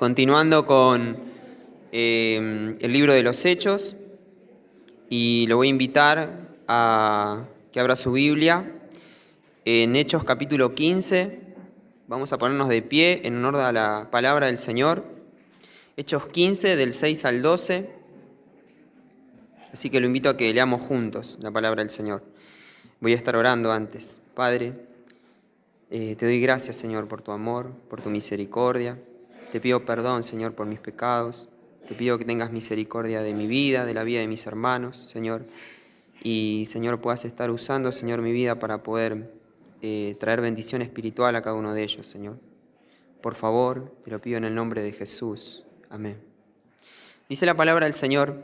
continuando con el libro de los Hechos, y lo voy a invitar a que abra su Biblia en Hechos capítulo 15. Vamos a ponernos de pie en honor a la palabra del Señor. Hechos 15, del 6 al 12. Así que lo invito a que leamos juntos la palabra del Señor. Voy a estar orando antes. Padre, te doy gracias, Señor, por tu amor, por tu misericordia. Te pido perdón, Señor, por mis pecados. Te pido que tengas misericordia de mi vida, de la vida de mis hermanos, Señor. Y, Señor, puedas estar usando, Señor, mi vida para poder traer bendición espiritual a cada uno de ellos, Señor. Por favor, te lo pido en el nombre de Jesús. Amén. Dice la palabra del Señor,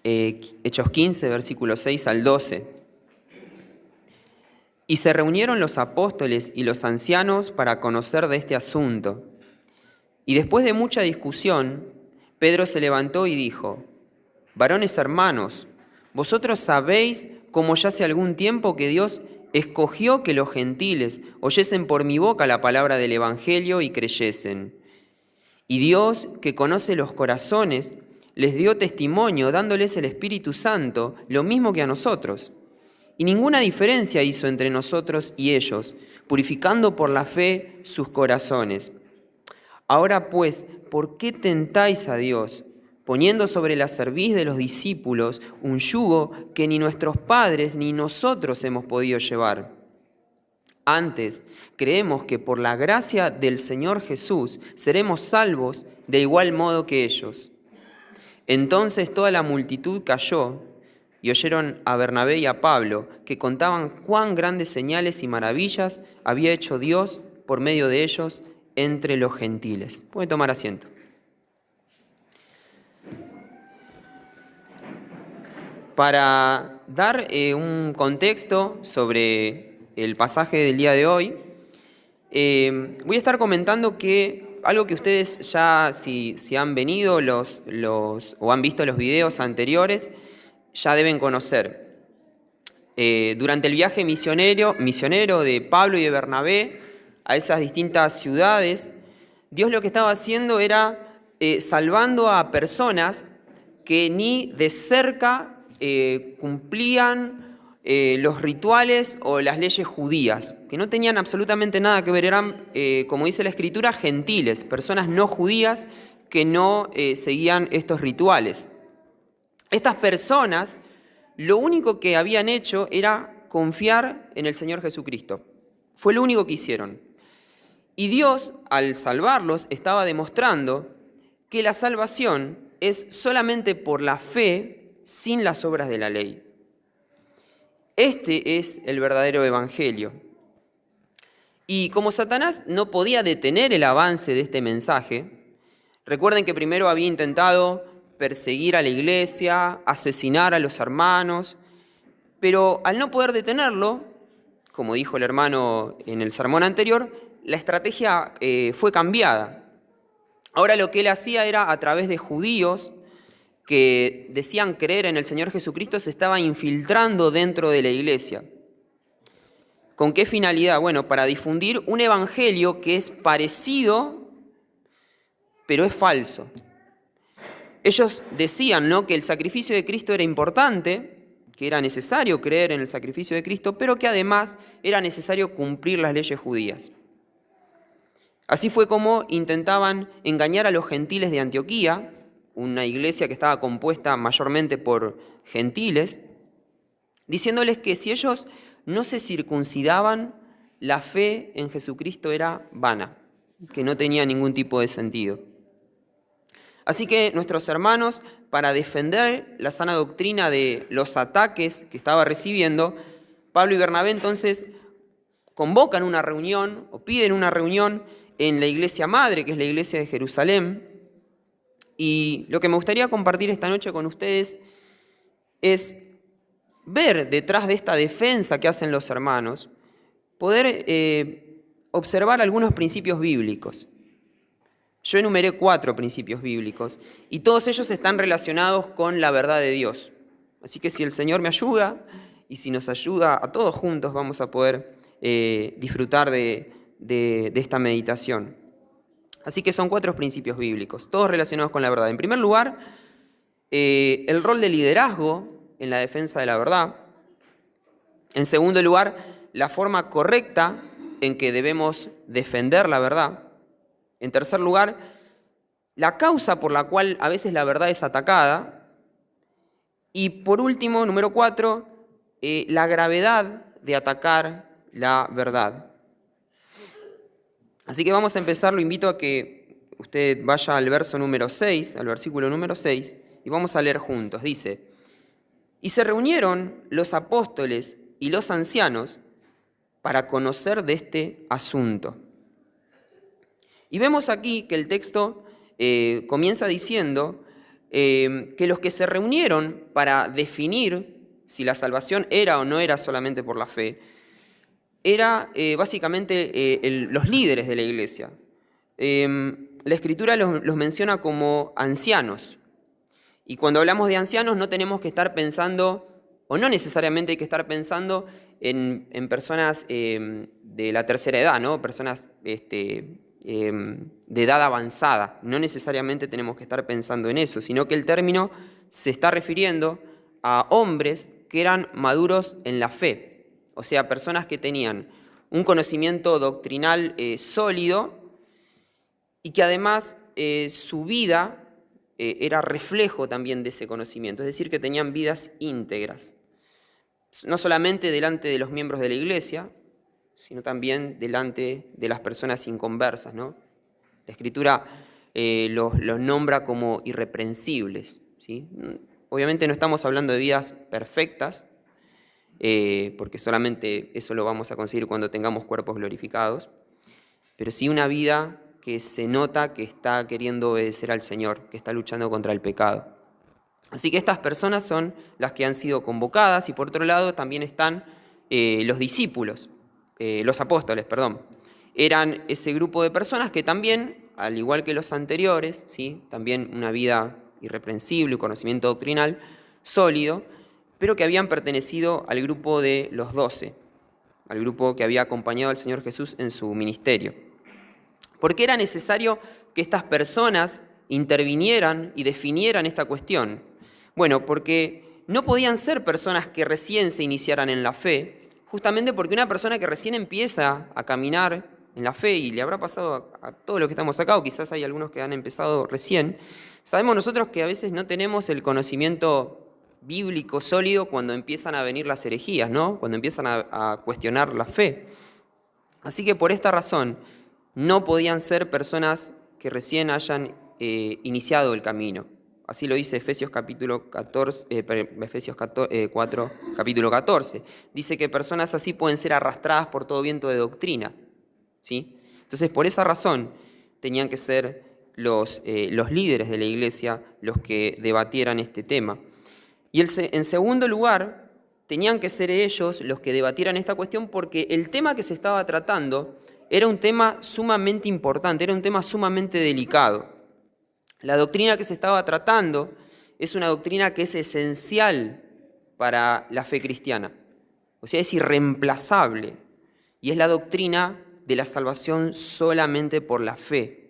Hechos 15, versículos 6 al 12. Y se reunieron los apóstoles y los ancianos para conocer de este asunto. Y después de mucha discusión, Pedro se levantó y dijo: varones hermanos, vosotros sabéis cómo ya hace algún tiempo que Dios escogió que los gentiles oyesen por mi boca la palabra del Evangelio y creyesen. Y Dios, que conoce los corazones, les dio testimonio dándoles el Espíritu Santo, lo mismo que a nosotros. Y ninguna diferencia hizo entre nosotros y ellos, purificando por la fe sus corazones. Ahora pues, ¿por qué tentáis a Dios, poniendo sobre la cerviz de los discípulos un yugo que ni nuestros padres ni nosotros hemos podido llevar? Antes, creemos que por la gracia del Señor Jesús seremos salvos de igual modo que ellos. Entonces toda la multitud cayó y oyeron a Bernabé y a Pablo, que contaban cuán grandes señales y maravillas había hecho Dios por medio de ellos entre los gentiles. Pueden tomar asiento. Para dar un contexto sobre el pasaje del día de hoy, voy a estar comentando que algo que ustedes ya, si han venido o han visto los videos anteriores, ya deben conocer. Durante el viaje misionero de Pablo y de Bernabé a esas distintas ciudades, Dios lo que estaba haciendo era salvando a personas que ni de cerca cumplían los rituales o las leyes judías, que no tenían absolutamente nada que ver, eran, como dice la Escritura, gentiles, personas no judías que no seguían estos rituales. Estas personas lo único que habían hecho era confiar en el Señor Jesucristo. Fue lo único que hicieron. Y Dios, al salvarlos, estaba demostrando que la salvación es solamente por la fe, sin las obras de la ley. Este es el verdadero evangelio. Y como Satanás no podía detener el avance de este mensaje, recuerden que primero había intentado perseguir a la iglesia, asesinar a los hermanos, pero al no poder detenerlo, como dijo el hermano en el sermón anterior, la estrategia fue cambiada. Ahora lo que él hacía era, a través de judíos que decían creer en el Señor Jesucristo, se estaba infiltrando dentro de la iglesia. ¿Con qué finalidad? Bueno, para difundir un evangelio que es parecido, pero es falso. Ellos decían, ¿no?, que el sacrificio de Cristo era importante, que era necesario creer en el sacrificio de Cristo, pero que además era necesario cumplir las leyes judías. Así fue como intentaban engañar a los gentiles de Antioquía, una iglesia que estaba compuesta mayormente por gentiles, diciéndoles que si ellos no se circuncidaban, la fe en Jesucristo era vana, que no tenía ningún tipo de sentido. Así que nuestros hermanos, para defender la sana doctrina de los ataques que estaba recibiendo, Pablo y Bernabé entonces convocan una reunión o piden una reunión en la iglesia madre, que es la iglesia de Jerusalén. Y lo que me gustaría compartir esta noche con ustedes es ver detrás de esta defensa que hacen los hermanos, poder observar algunos principios bíblicos. Yo enumeré 4 principios bíblicos y todos ellos están relacionados con la verdad de Dios. Así que si el Señor me ayuda y si nos ayuda a todos juntos, vamos a poder disfrutar de esta meditación. Así que son 4 principios bíblicos, todos relacionados con la verdad. En primer lugar, el rol de liderazgo en la defensa de la verdad. En segundo lugar, la forma correcta en que debemos defender la verdad. En tercer lugar, la causa por la cual a veces la verdad es atacada. Y por último, número 4, la gravedad de atacar la verdad. Así que vamos a empezar, lo invito a que usted vaya al verso número 6, al versículo número 6, y vamos a leer juntos. Dice: y se reunieron los apóstoles y los ancianos para conocer de este asunto. Y vemos aquí que el texto comienza diciendo que los que se reunieron para definir si la salvación era o no era solamente por la fe, era básicamente los líderes de la iglesia. La Escritura los menciona como ancianos. Y cuando hablamos de ancianos no tenemos que estar pensando, o no necesariamente hay que estar pensando en personas de la tercera edad, ¿no? Personas de edad avanzada. No necesariamente tenemos que estar pensando en eso, sino que el término se está refiriendo a hombres que eran maduros en la fe. O sea, personas que tenían un conocimiento doctrinal sólido y que además su vida era reflejo también de ese conocimiento, es decir, que tenían vidas íntegras, no solamente delante de los miembros de la iglesia, sino también delante de las personas inconversas, ¿no? La Escritura los nombra como irreprensibles, ¿sí? Obviamente no estamos hablando de vidas perfectas, porque solamente eso lo vamos a conseguir cuando tengamos cuerpos glorificados, pero sí una vida que se nota que está queriendo obedecer al Señor, que está luchando contra el pecado. Así que estas personas son las que han sido convocadas, y por otro lado también están los discípulos, los apóstoles, perdón. Eran ese grupo de personas que también, al igual que los anteriores, ¿sí? También una vida irreprensible, un conocimiento doctrinal sólido, pero que habían pertenecido al grupo de los 12, al grupo que había acompañado al Señor Jesús en su ministerio. ¿Por qué era necesario que estas personas intervinieran y definieran esta cuestión? Bueno, porque no podían ser personas que recién se iniciaran en la fe, justamente porque una persona que recién empieza a caminar en la fe, y le habrá pasado a todos los que estamos acá, o quizás hay algunos que han empezado recién, sabemos nosotros que a veces no tenemos el conocimiento bíblico sólido cuando empiezan a venir las herejías, ¿no? Cuando empiezan a cuestionar la fe. Así que por esta razón no podían ser personas que recién hayan iniciado el camino. Así lo dice Efesios capítulo 14, Efesios 4, capítulo 14. Dice que personas así pueden ser arrastradas por todo viento de doctrina, ¿sí? Entonces, por esa razón tenían que ser los líderes de la iglesia los que debatieran este tema. Y en segundo lugar, tenían que ser ellos los que debatieran esta cuestión, porque el tema que se estaba tratando era un tema sumamente importante, era un tema sumamente delicado. La doctrina que se estaba tratando es una doctrina que es esencial para la fe cristiana, o sea, es irreemplazable, y es la doctrina de la salvación solamente por la fe.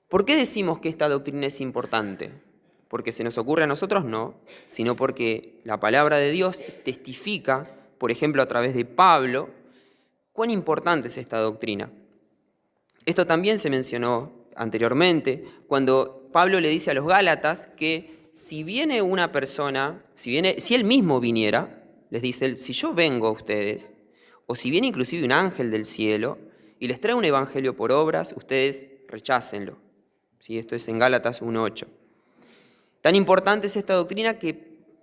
¿Por qué decimos que esta doctrina es importante? ¿Porque se nos ocurre a nosotros? No, sino porque la palabra de Dios testifica, por ejemplo, a través de Pablo, cuán importante es esta doctrina. Esto también se mencionó anteriormente, cuando Pablo le dice a los Gálatas que si viene una persona, si él mismo viniera, les dice él, si yo vengo a ustedes, o si viene inclusive un ángel del cielo y les trae un evangelio por obras, ustedes rechácenlo. ¿Sí? Esto es en Gálatas 1:8. Tan importante es esta doctrina que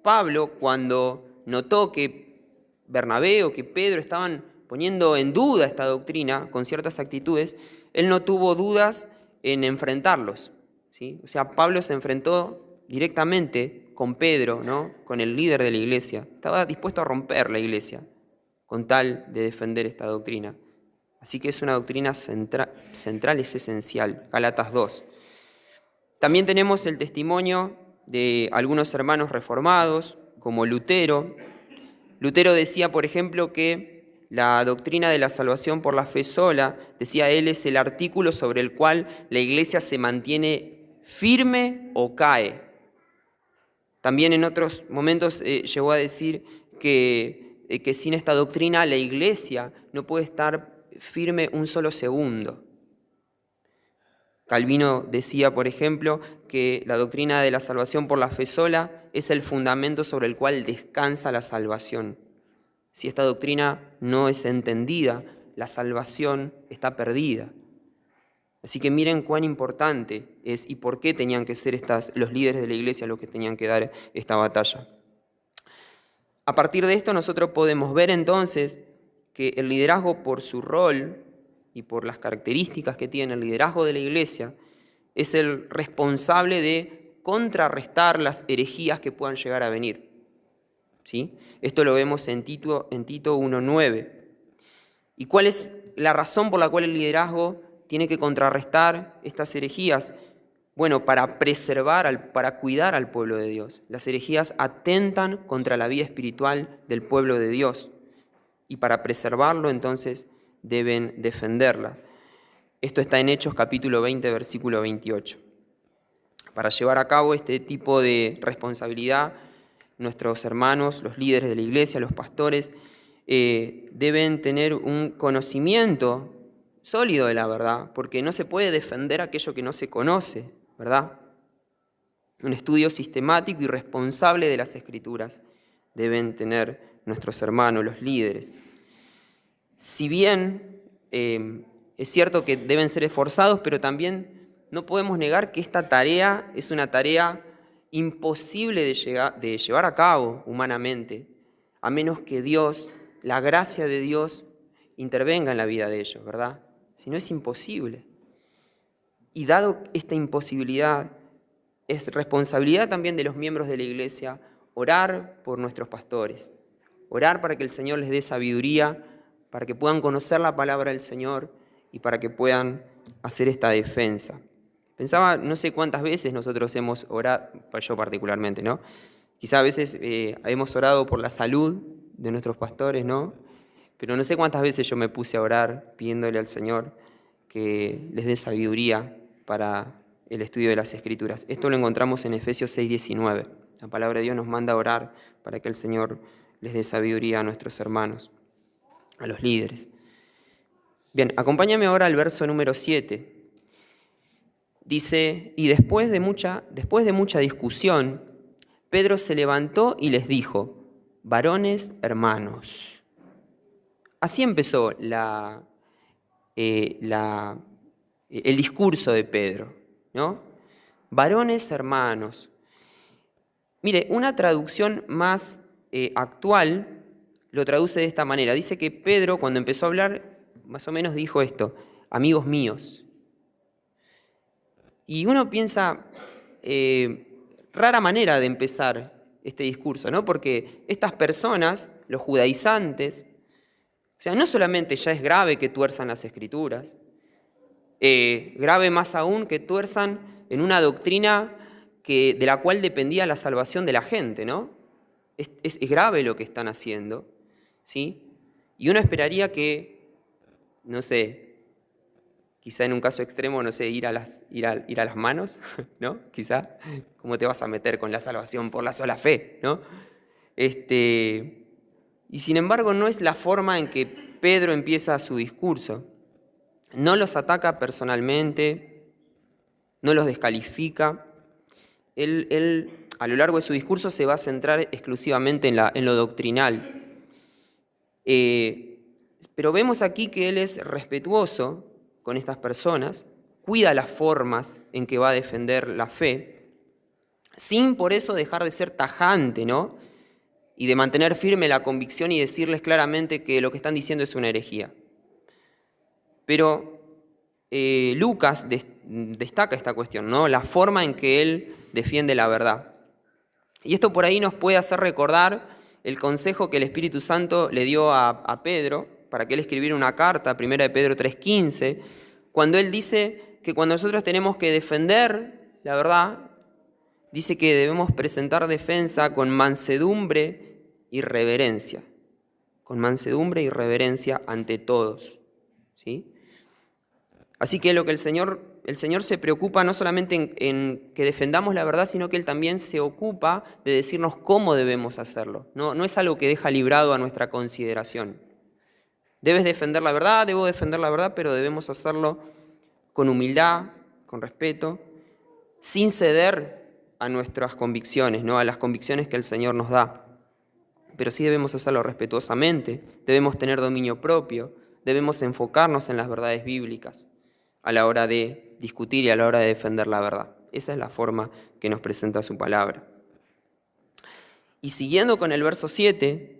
Pablo, cuando notó que Bernabé o que Pedro estaban poniendo en duda esta doctrina con ciertas actitudes, él no tuvo dudas en enfrentarlos, ¿sí? O sea, Pablo se enfrentó directamente con Pedro, ¿no? Con el líder de la iglesia. Estaba dispuesto a romper la iglesia con tal de defender esta doctrina. Así que es una doctrina central, es esencial. Gálatas 2. También tenemos el testimonio de algunos hermanos reformados, como Lutero. Lutero decía, por ejemplo, que la doctrina de la salvación por la fe sola, decía él, es el artículo sobre el cual la Iglesia se mantiene firme o cae. También en otros momentos llegó a decir que sin esta doctrina la Iglesia no puede estar firme un solo segundo. Calvino decía, por ejemplo, que la doctrina de la salvación por la fe sola es el fundamento sobre el cual descansa la salvación. Si esta doctrina no es entendida, la salvación está perdida. Así que miren cuán importante es y por qué tenían que ser los líderes de la Iglesia los que tenían que dar esta batalla. A partir de esto nosotros podemos ver entonces que el liderazgo, por su rol y por las características que tiene el liderazgo de la Iglesia, es el responsable de contrarrestar las herejías que puedan llegar a venir. ¿Sí? Esto lo vemos en Tito 1:9. ¿Y cuál es la razón por la cual el liderazgo tiene que contrarrestar estas herejías? Bueno, para preservar, para cuidar al pueblo de Dios. Las herejías atentan contra la vida espiritual del pueblo de Dios. Y para preservarlo, entonces, deben defenderla. Esto está en Hechos capítulo 20, versículo 28. Para llevar a cabo este tipo de responsabilidad, nuestros hermanos, los líderes de la Iglesia, los pastores, deben tener un conocimiento sólido de la verdad, porque no se puede defender aquello que no se conoce, ¿verdad? Un estudio sistemático y responsable de las Escrituras deben tener nuestros hermanos, los líderes. Si bien es cierto que deben ser esforzados, pero también no podemos negar que esta tarea es una tarea imposible de llevar a cabo humanamente, a menos que Dios, la gracia de Dios, intervenga en la vida de ellos, ¿verdad? Si no, es imposible. Y dado esta imposibilidad, es responsabilidad también de los miembros de la Iglesia orar por nuestros pastores, orar para que el Señor les dé sabiduría, para que puedan conocer la palabra del Señor y para que puedan hacer esta defensa. Pensaba, no sé cuántas veces nosotros hemos orado, yo particularmente, ¿no? Quizá a veces hemos orado por la salud de nuestros pastores, ¿no? Pero no sé cuántas veces yo me puse a orar pidiéndole al Señor que les dé sabiduría para el estudio de las Escrituras. Esto lo encontramos en Efesios 6:19. La palabra de Dios nos manda a orar para que el Señor les dé sabiduría a nuestros hermanos, a los líderes. Bien, acompáñame ahora al verso número 7. Dice, y después de mucha discusión, Pedro se levantó y les dijo, varones hermanos. Así empezó el discurso de Pedro, ¿no? Varones hermanos. Mire, una traducción más actual lo traduce de esta manera. Dice que Pedro, cuando empezó a hablar, más o menos dijo esto, amigos míos. Y uno piensa, rara manera de empezar este discurso, ¿no? Porque estas personas, los judaizantes, o sea, no solamente ya es grave que tuerzan las Escrituras, grave más aún que tuerzan en una doctrina de la cual dependía la salvación de la gente, ¿no? Es grave lo que están haciendo, ¿sí? Y uno esperaría que, no sé, quizá en un caso extremo, no sé, ir a las manos, ¿no? Quizá, ¿cómo te vas a meter con la salvación por la sola fe, ¿no? Y sin embargo no es la forma en que Pedro empieza su discurso. No los ataca personalmente, no los descalifica. Él a lo largo de su discurso se va a centrar exclusivamente en lo doctrinal. Pero vemos aquí que él es respetuoso con estas personas, cuida las formas en que va a defender la fe, sin por eso dejar de ser tajante, ¿no? Y de mantener firme la convicción y decirles claramente que lo que están diciendo es una herejía. Pero Lucas destaca esta cuestión, ¿no? La forma en que él defiende la verdad. Y esto por ahí nos puede hacer recordar el consejo que el Espíritu Santo le dio a Pedro para que él escribiera una carta, 1 de Pedro 3:15, cuando él dice que cuando nosotros tenemos que defender la verdad, dice que debemos presentar defensa con mansedumbre y reverencia. con mansedumbre y reverencia ante todos, ¿sí? Así que lo que el Señor se preocupa no solamente en que defendamos la verdad, sino que Él también se ocupa de decirnos cómo debemos hacerlo. No es algo que deja librado a nuestra consideración. Debes defender la verdad, debo defender la verdad, pero debemos hacerlo con humildad, con respeto, sin ceder a nuestras convicciones, ¿no? A las convicciones que el Señor nos da. Pero sí debemos hacerlo respetuosamente, debemos tener dominio propio, debemos enfocarnos en las verdades bíblicas a la hora de discutir y a la hora de defender la verdad. Esa es la forma que nos presenta su palabra. Y siguiendo con el verso 7,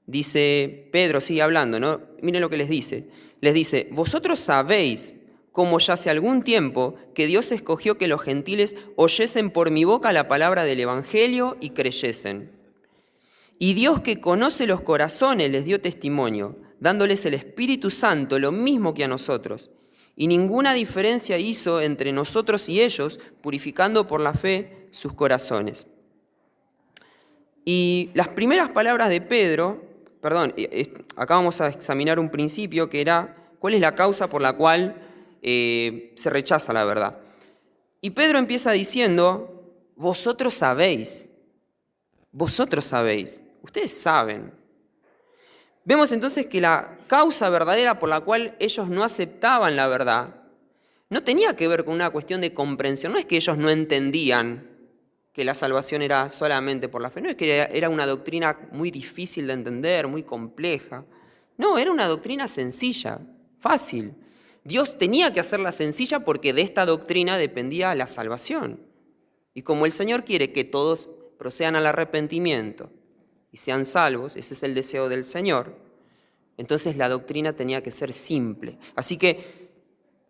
dice Pedro, sigue hablando, ¿no? Miren lo que les dice. Les dice, vosotros sabéis, como ya hace algún tiempo, que Dios escogió que los gentiles oyesen por mi boca la palabra del Evangelio y creyesen. Y Dios, que conoce los corazones, les dio testimonio, dándoles el Espíritu Santo, lo mismo que a nosotros. Y ninguna diferencia hizo entre nosotros y ellos, purificando por la fe sus corazones. Y las primeras palabras de Pedro, acá vamos a examinar un principio que era cuál es la causa por la cual se rechaza la verdad. Y Pedro empieza diciendo, vosotros sabéis, ustedes saben. Vemos entonces que la causa verdadera por la cual ellos no aceptaban la verdad no tenía que ver con una cuestión de comprensión. No es que ellos no entendían que la salvación era solamente por la fe. No es que era una doctrina muy difícil de entender, muy compleja. No, era una doctrina sencilla, fácil. Dios tenía que hacerla sencilla porque de esta doctrina dependía la salvación. Y como el Señor quiere que todos procedan al arrepentimiento y sean salvos, ese es el deseo del Señor, entonces la doctrina tenía que ser simple. Así que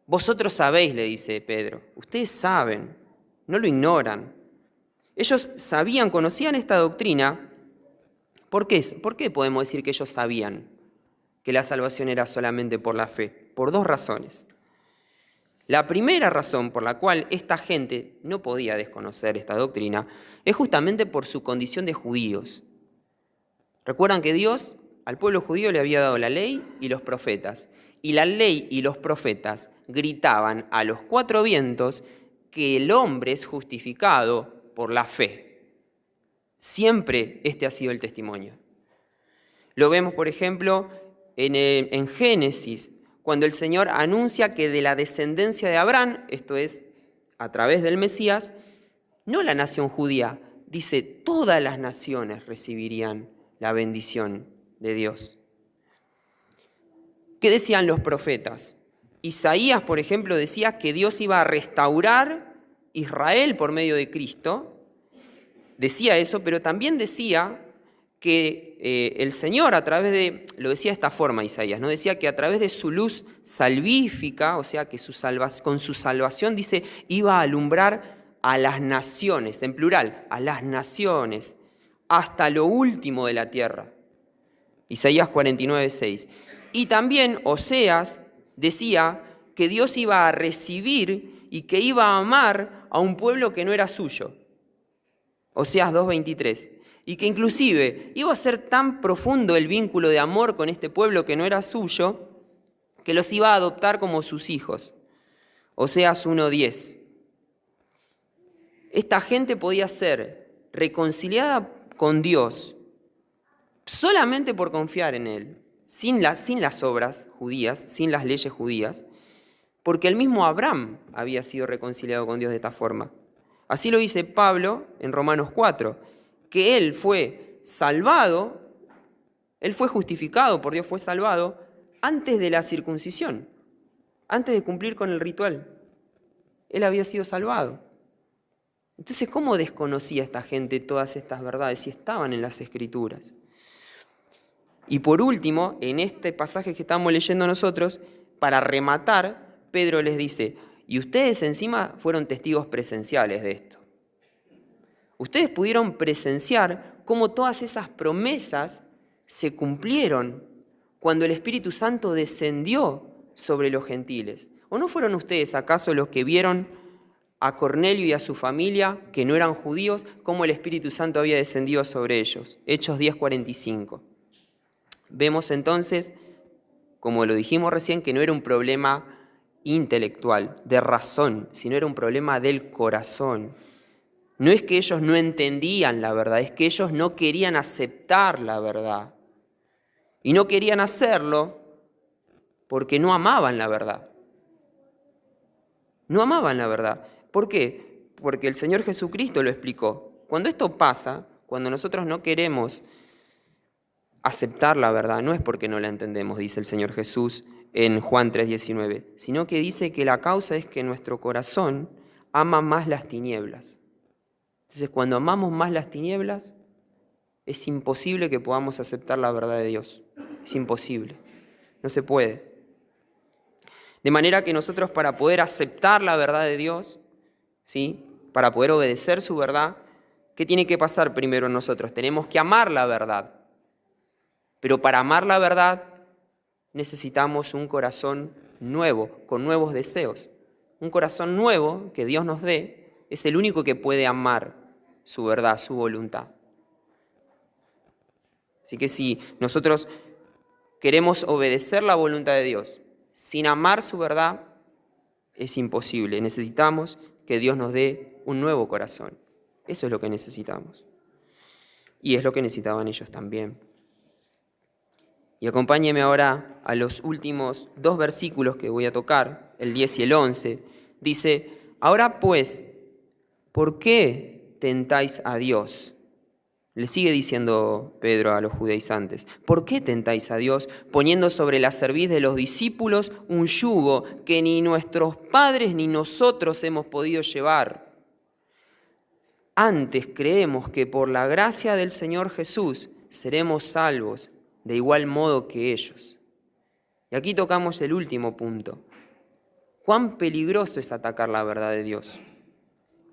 vosotros sabéis, le dice Pedro, ustedes saben, no lo ignoran. Ellos sabían, conocían esta doctrina. ¿Por qué? ¿Por qué podemos decir que ellos sabían que la salvación era solamente por la fe? Por dos razones. La primera razón por la cual esta gente no podía desconocer esta doctrina es justamente por su condición de judíos. Recuerdan que Dios al pueblo judío le había dado la ley y los profetas. Y la ley y los profetas gritaban a los cuatro vientos que el hombre es justificado por la fe. Siempre este ha sido el testimonio. Lo vemos, por ejemplo, en Génesis, cuando el Señor anuncia que de la descendencia de Abraham, esto es, a través del Mesías, no la nación judía, dice, todas las naciones recibirían la bendición de Dios. ¿Qué decían los profetas? Isaías, por ejemplo, decía que Dios iba a restaurar Israel por medio de Cristo. Decía eso, pero también decía que el Señor a través de, lo decía de esta forma Isaías, ¿no? Decía que a través de su luz salvífica, o sea que con su salvación, dice, iba a alumbrar a las naciones, en plural, a las naciones, hasta lo último de la tierra. Isaías 49:6. Y también Oseas decía que Dios iba a recibir y que iba a amar a un pueblo que no era suyo. Oseas 2:23. Y que inclusive iba a ser tan profundo el vínculo de amor con este pueblo que no era suyo, que los iba a adoptar como sus hijos. Oseas 1:10. Esta gente podía ser reconciliada con Dios solamente por confiar en Él, sin las obras judías, sin las leyes judías, porque el mismo Abraham había sido reconciliado con Dios de esta forma. Así lo dice Pablo en Romanos 4, que él fue salvado, él fue justificado por Dios, fue salvado antes de la circuncisión, antes de cumplir con el ritual. Él había sido salvado. Entonces, ¿cómo desconocía esta gente todas estas verdades si estaban en las Escrituras? Y por último, en este pasaje que estamos leyendo nosotros, para rematar, Pedro les dice, y ustedes encima fueron testigos presenciales de esto. Ustedes pudieron presenciar cómo todas esas promesas se cumplieron cuando el Espíritu Santo descendió sobre los gentiles. ¿O no fueron ustedes acaso los que vieron a Cornelio y a su familia, que no eran judíos, cómo el Espíritu Santo había descendido sobre ellos? Hechos 10:45. Vemos entonces, como lo dijimos recién, que no era un problema intelectual, de razón, sino era un problema del corazón. No es que ellos no entendían la verdad, es que ellos no querían aceptar la verdad. Y no querían hacerlo porque no amaban la verdad. No amaban la verdad. ¿Por qué? Porque el Señor Jesucristo lo explicó. Cuando esto pasa, cuando nosotros no queremos aceptar la verdad, no es porque no la entendemos, dice el Señor Jesús en Juan 3:19, sino que dice que la causa es que nuestro corazón ama más las tinieblas. Entonces, cuando amamos más las tinieblas, es imposible que podamos aceptar la verdad de Dios. Es imposible. No se puede. De manera que nosotros, para poder aceptar la verdad de Dios, ¿sí?, para poder obedecer su verdad, ¿qué tiene que pasar primero en nosotros? Tenemos que amar la verdad. Pero para amar la verdad necesitamos un corazón nuevo, con nuevos deseos. Un corazón nuevo que Dios nos dé es el único que puede amar su verdad, su voluntad. Así que si nosotros queremos obedecer la voluntad de Dios sin amar su verdad, es imposible. Necesitamos que Dios nos dé un nuevo corazón. Eso es lo que necesitamos. Y es lo que necesitaban ellos también. Y acompáñeme ahora a los últimos 2 versículos que voy a tocar, el 10 y el 11. Dice, ahora pues, ¿por qué tentáis a Dios? Le sigue diciendo Pedro a los judaizantes, ¿por qué tentáis a Dios poniendo sobre la cerviz de los discípulos un yugo que ni nuestros padres ni nosotros hemos podido llevar? Antes creemos que por la gracia del Señor Jesús seremos salvos de igual modo que ellos. Y aquí tocamos el último punto. ¿Cuán peligroso es atacar la verdad de Dios?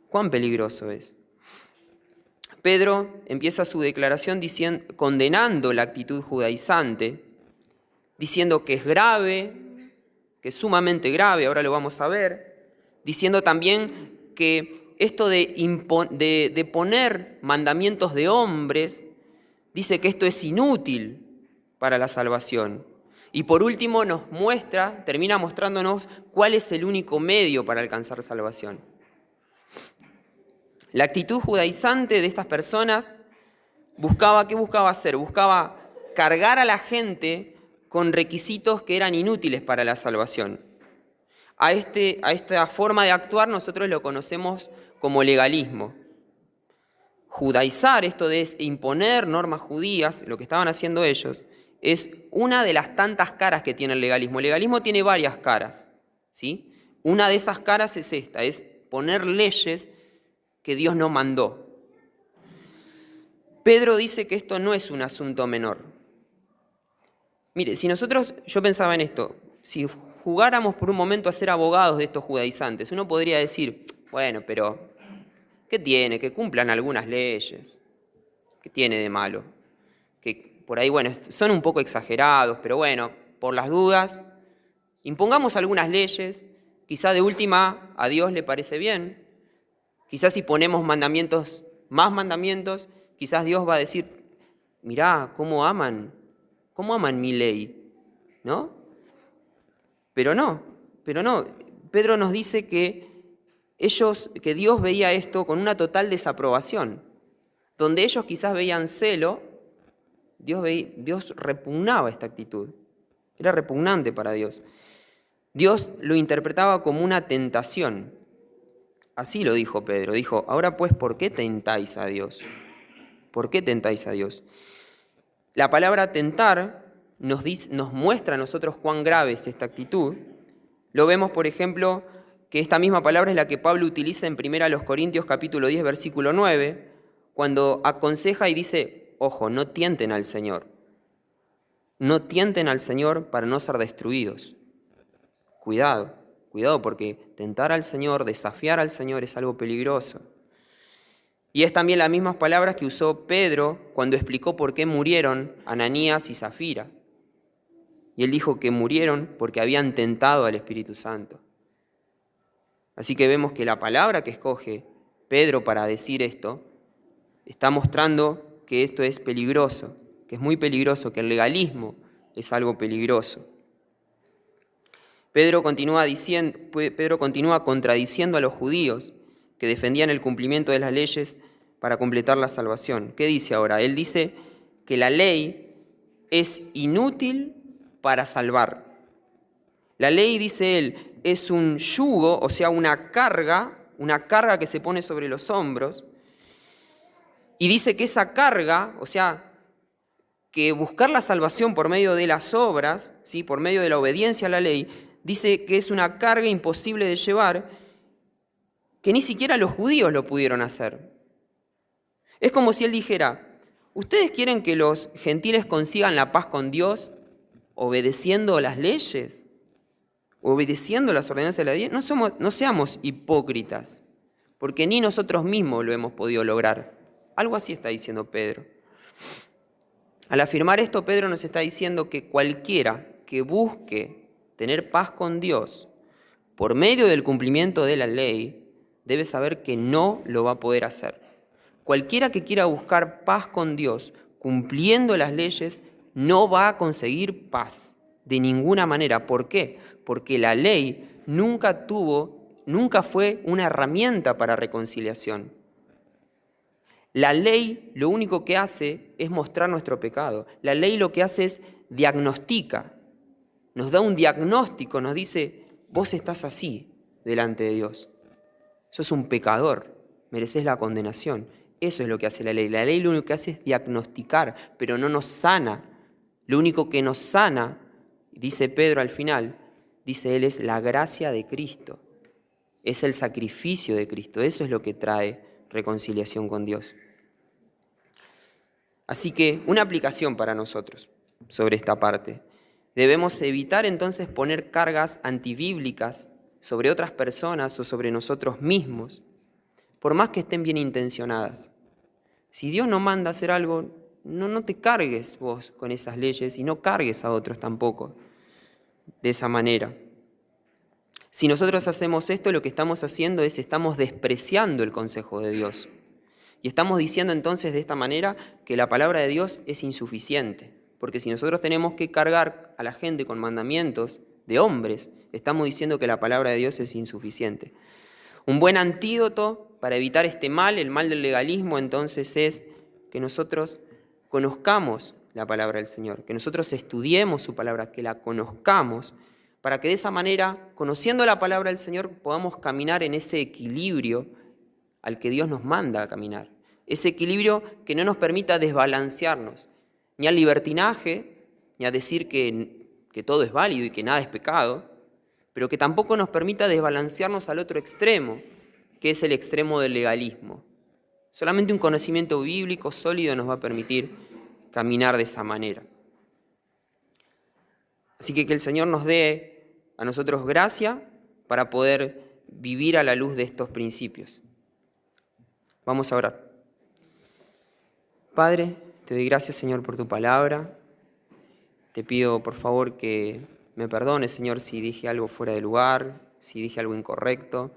¿Cuán peligroso es? Pedro empieza su declaración condenando la actitud judaizante, diciendo que es grave, que es sumamente grave, ahora lo vamos a ver, diciendo también que esto de poner mandamientos de hombres, dice que esto es inútil para la salvación. Y por último termina mostrándonos cuál es el único medio para alcanzar salvación. La actitud judaizante de estas personas ¿qué buscaba hacer? Buscaba cargar a la gente con requisitos que eran inútiles para la salvación. A esta forma de actuar nosotros lo conocemos como legalismo. Judaizar, esto de imponer normas judías, lo que estaban haciendo ellos, es una de las tantas caras que tiene el legalismo. El legalismo tiene varias caras, ¿sí? Una de esas caras es esta, es poner leyes que Dios no mandó. Pedro dice que esto no es un asunto menor. Mire, yo pensaba en esto, si jugáramos por un momento a ser abogados de estos judaizantes, uno podría decir, bueno, pero ¿qué tiene? Que cumplan algunas leyes. ¿Qué tiene de malo? Que por ahí, bueno, son un poco exagerados, pero bueno, por las dudas, impongamos algunas leyes, quizá de última a Dios le parece bien. Quizás si ponemos más mandamientos, quizás Dios va a decir, mirá, cómo aman mi ley, ¿no? Pero no. Pedro nos dice que Dios veía esto con una total desaprobación. Donde ellos quizás veían celo, Dios repugnaba esta actitud. Era repugnante para Dios. Dios lo interpretaba como una tentación. Así lo dijo Pedro. Dijo, ahora pues, ¿por qué tentáis a Dios? ¿Por qué tentáis a Dios? La palabra tentar nos muestra a nosotros cuán grave es esta actitud. Lo vemos, por ejemplo, que esta misma palabra es la que Pablo utiliza en 1 Corintios capítulo 10, versículo 9, cuando aconseja y dice, ojo, no tienten al Señor. No tienten al Señor para no ser destruidos. Cuidado porque tentar al Señor, desafiar al Señor es algo peligroso. Y es también las mismas palabras que usó Pedro cuando explicó por qué murieron Ananías y Zafira. Y él dijo que murieron porque habían tentado al Espíritu Santo. Así que vemos que la palabra que escoge Pedro para decir esto está mostrando que esto es peligroso. que es muy peligroso, que el legalismo es algo peligroso. Pedro continúa contradiciendo a los judíos que defendían el cumplimiento de las leyes para completar la salvación. ¿Qué dice ahora? Él dice que la ley es inútil para salvar. La ley, dice él, es un yugo, o sea, una carga que se pone sobre los hombros, y dice que esa carga, o sea, que buscar la salvación por medio de las obras, ¿sí?, por medio de la obediencia a la ley, dice que es una carga imposible de llevar, que ni siquiera los judíos lo pudieron hacer. Es como si él dijera, ¿ustedes quieren que los gentiles consigan la paz con Dios obedeciendo las leyes? ¿Obedeciendo las ordenanzas de la ley? No seamos hipócritas, porque ni nosotros mismos lo hemos podido lograr. Algo así está diciendo Pedro. Al afirmar esto, Pedro nos está diciendo que cualquiera que busque tener paz con Dios por medio del cumplimiento de la ley, debe saber que no lo va a poder hacer. Cualquiera que quiera buscar paz con Dios cumpliendo las leyes no va a conseguir paz de ninguna manera. ¿Por qué? Porque la ley nunca fue una herramienta para reconciliación. La ley lo único que hace es mostrar nuestro pecado. La ley lo que hace es diagnostica, nos da un diagnóstico, nos dice, vos estás así delante de Dios. Sos un pecador, mereces la condenación. Eso es lo que hace la ley. La ley lo único que hace es diagnosticar, pero no nos sana. Lo único que nos sana, dice Pedro al final, dice él, es la gracia de Cristo. Es el sacrificio de Cristo. Eso es lo que trae reconciliación con Dios. Así que una aplicación para nosotros sobre esta parte. Debemos evitar entonces poner cargas antibíblicas sobre otras personas o sobre nosotros mismos, por más que estén bien intencionadas. Si Dios no manda a hacer algo, no te cargues vos con esas leyes y no cargues a otros tampoco de esa manera. Si nosotros hacemos esto, lo que estamos haciendo es estamos despreciando el consejo de Dios. Y estamos diciendo entonces de esta manera que la palabra de Dios es insuficiente. Porque si nosotros tenemos que cargar a la gente con mandamientos de hombres, estamos diciendo que la palabra de Dios es insuficiente. Un buen antídoto para evitar este mal, el mal del legalismo, entonces es que nosotros conozcamos la palabra del Señor, que nosotros estudiemos su palabra, que la conozcamos, para que de esa manera, conociendo la palabra del Señor, podamos caminar en ese equilibrio al que Dios nos manda a caminar. Ese equilibrio que no nos permita desbalancearnos, ni al libertinaje, ni a decir que todo es válido y que nada es pecado, pero que tampoco nos permita desbalancearnos al otro extremo, que es el extremo del legalismo. Solamente un conocimiento bíblico sólido nos va a permitir caminar de esa manera. Así que el Señor nos dé a nosotros gracia para poder vivir a la luz de estos principios. Vamos a orar. Padre, te doy gracias, Señor, por tu palabra. Te pido, por favor, que me perdones, Señor, si dije algo fuera de lugar, si dije algo incorrecto.